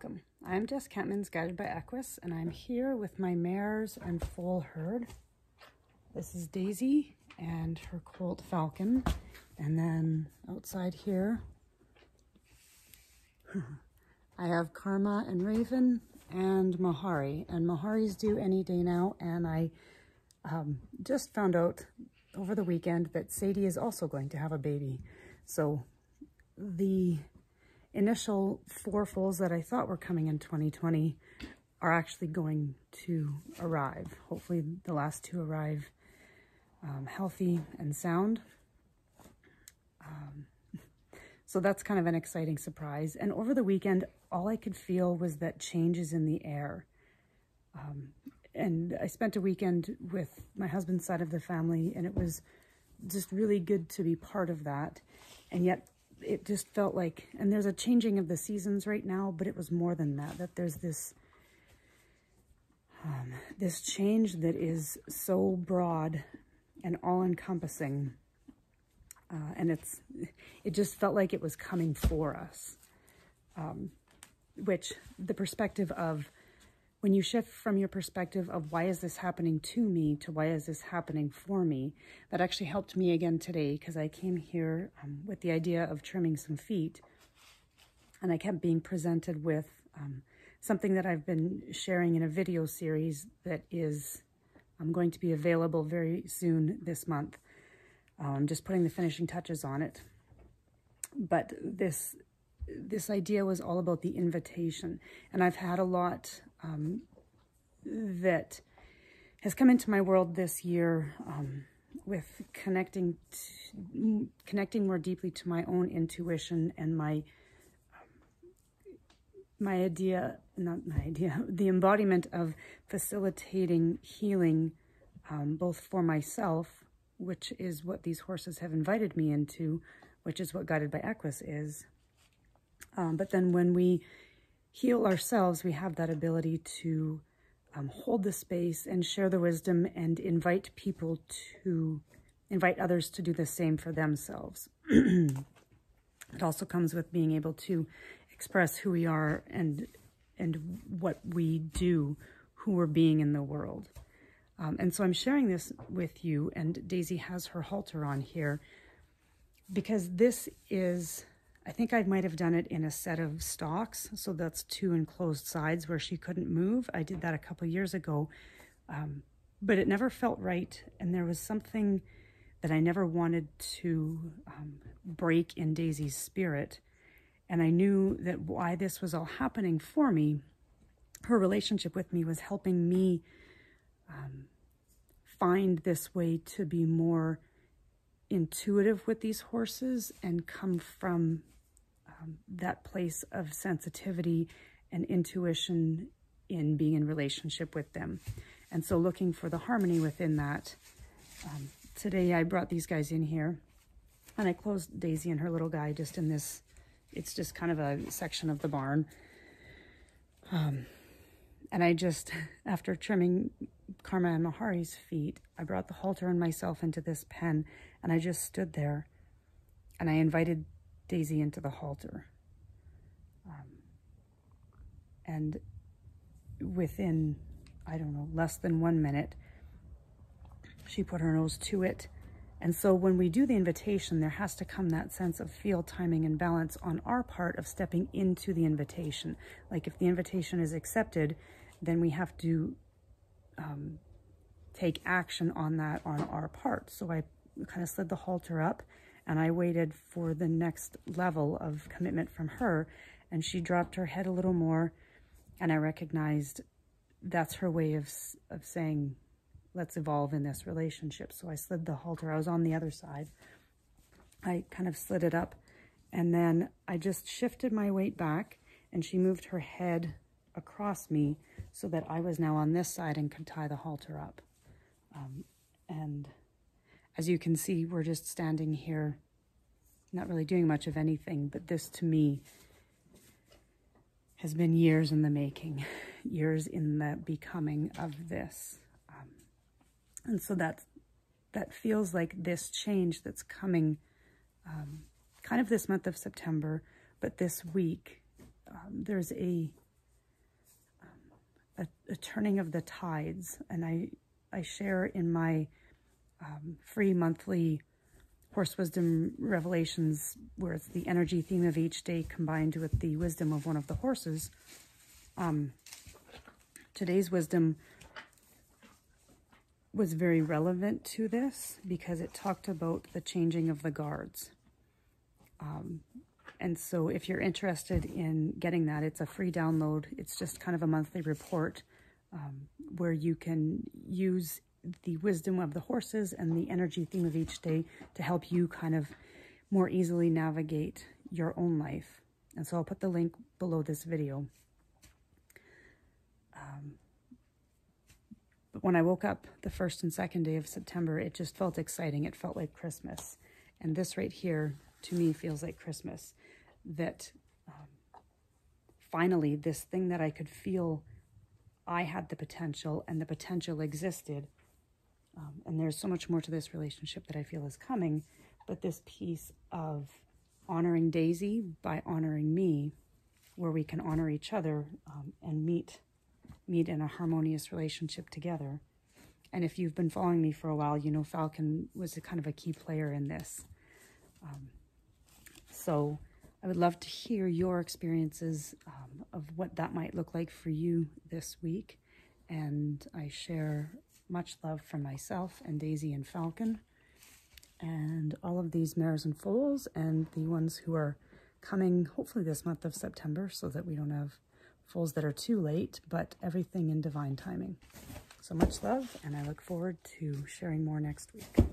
Welcome. I'm Jess Kentmans, guided by Equus, and I'm here with my mares and foal herd. This is Daisy and her colt Falcon, and then outside here I have Karma and Raven and Mahari, and Mahari's due any day now, and I just found out over the weekend that Sadie is also going to have a baby. So the initial 4 foals that I thought were coming in 2020 are actually going to arrive. Hopefully the last 2 arrive healthy and sound. So that's kind of an exciting surprise. And over the weekend, all I could feel was that changes in the air. And I spent a weekend with my husband's side of the family, and it was just really good to be part of that. And yet it just felt like, and there's a changing of the seasons right now, but it was more than that, that there's this this change that is so broad and all-encompassing, and it just felt like it was coming for us, which the perspective of, when you shift from your perspective of why is this happening to me to why is this happening for me, that actually helped me again today, because I came here with the idea of trimming some feet, and I kept being presented with something that I've been sharing in a video series that is going to be available very soon this month. I'm just putting the finishing touches on it. But this idea was all about the invitation, and I've had a lot that has come into my world this year with connecting more deeply to my own intuition and the embodiment of facilitating healing, both for myself, which is what these horses have invited me into, which is what Guided by Equus is. But then when we heal ourselves, we have that ability to hold the space and share the wisdom and invite others to do the same for themselves. It also comes with being able to express who we are and what we do, who we're being in the world. And so I'm sharing this with you, and Daisy has her halter on here, because this is, I think I might have done it in a set of stocks, so that's 2 enclosed sides where she couldn't move. I did that a couple years ago, but it never felt right, and there was something that I never wanted to break in Daisy's spirit, and I knew that why this was all happening for me, her relationship with me was helping me find this way to be more intuitive with these horses and come from that place of sensitivity and intuition in being in relationship with them. And so looking for the harmony within that, today I brought these guys in here, and I closed Daisy and her little guy just in this, it's just kind of a section of the barn. And I just, after trimming Karma and Mahari's feet, I brought the halter and myself into this pen, and I just stood there, and I invited Daisy into the halter. And within, I don't know, less than 1 minute, she put her nose to it. And so when we do the invitation, there has to come that sense of feel, timing, and balance on our part of stepping into the invitation. Like if the invitation is accepted, then we have to take action on that on our part. So I kind of slid the halter up, and I waited for the next level of commitment from her, and she dropped her head a little more, and I recognized that's her way of saying, let's evolve in this relationship. So I slid the halter. I was on the other side. I kind of slid it up, and then I just shifted my weight back, and she moved her head across me so that I was now on this side and could tie the halter up. And as you can see, we're just standing here, not really doing much of anything, but this to me has been years in the making, years in the becoming of this. And so that feels like this change that's coming kind of this month of September, but this week there's a a turning of the tides. And I share in my free monthly Horse Wisdom Revelations, where it's the energy theme of each day combined with the wisdom of one of the horses. Today's wisdom was very relevant to this because it talked about the changing of the guards. And so if you're interested in getting that, it's a free download. It's just kind of a monthly report where you can use the wisdom of the horses and the energy theme of each day to help you kind of more easily navigate your own life. And so I'll put the link below this video. But when I woke up the 1st and 2nd day of September, it just felt exciting. It felt like Christmas. And this right here, to me, feels like Christmas. That finally, this thing that I could feel I had the potential and the potential existed. And there's so much more to this relationship that I feel is coming. But this piece of honoring Daisy by honoring me, where we can honor each other and meet in a harmonious relationship together. And if you've been following me for a while, you know Falcon was a kind of a key player in this. So I would love to hear your experiences of what that might look like for you this week. And I share much love from myself and Daisy and Falcon and all of these mares and foals and the ones who are coming hopefully this month of September, so that we don't have foals that are too late, but everything in divine timing. So much love, and I look forward to sharing more next week.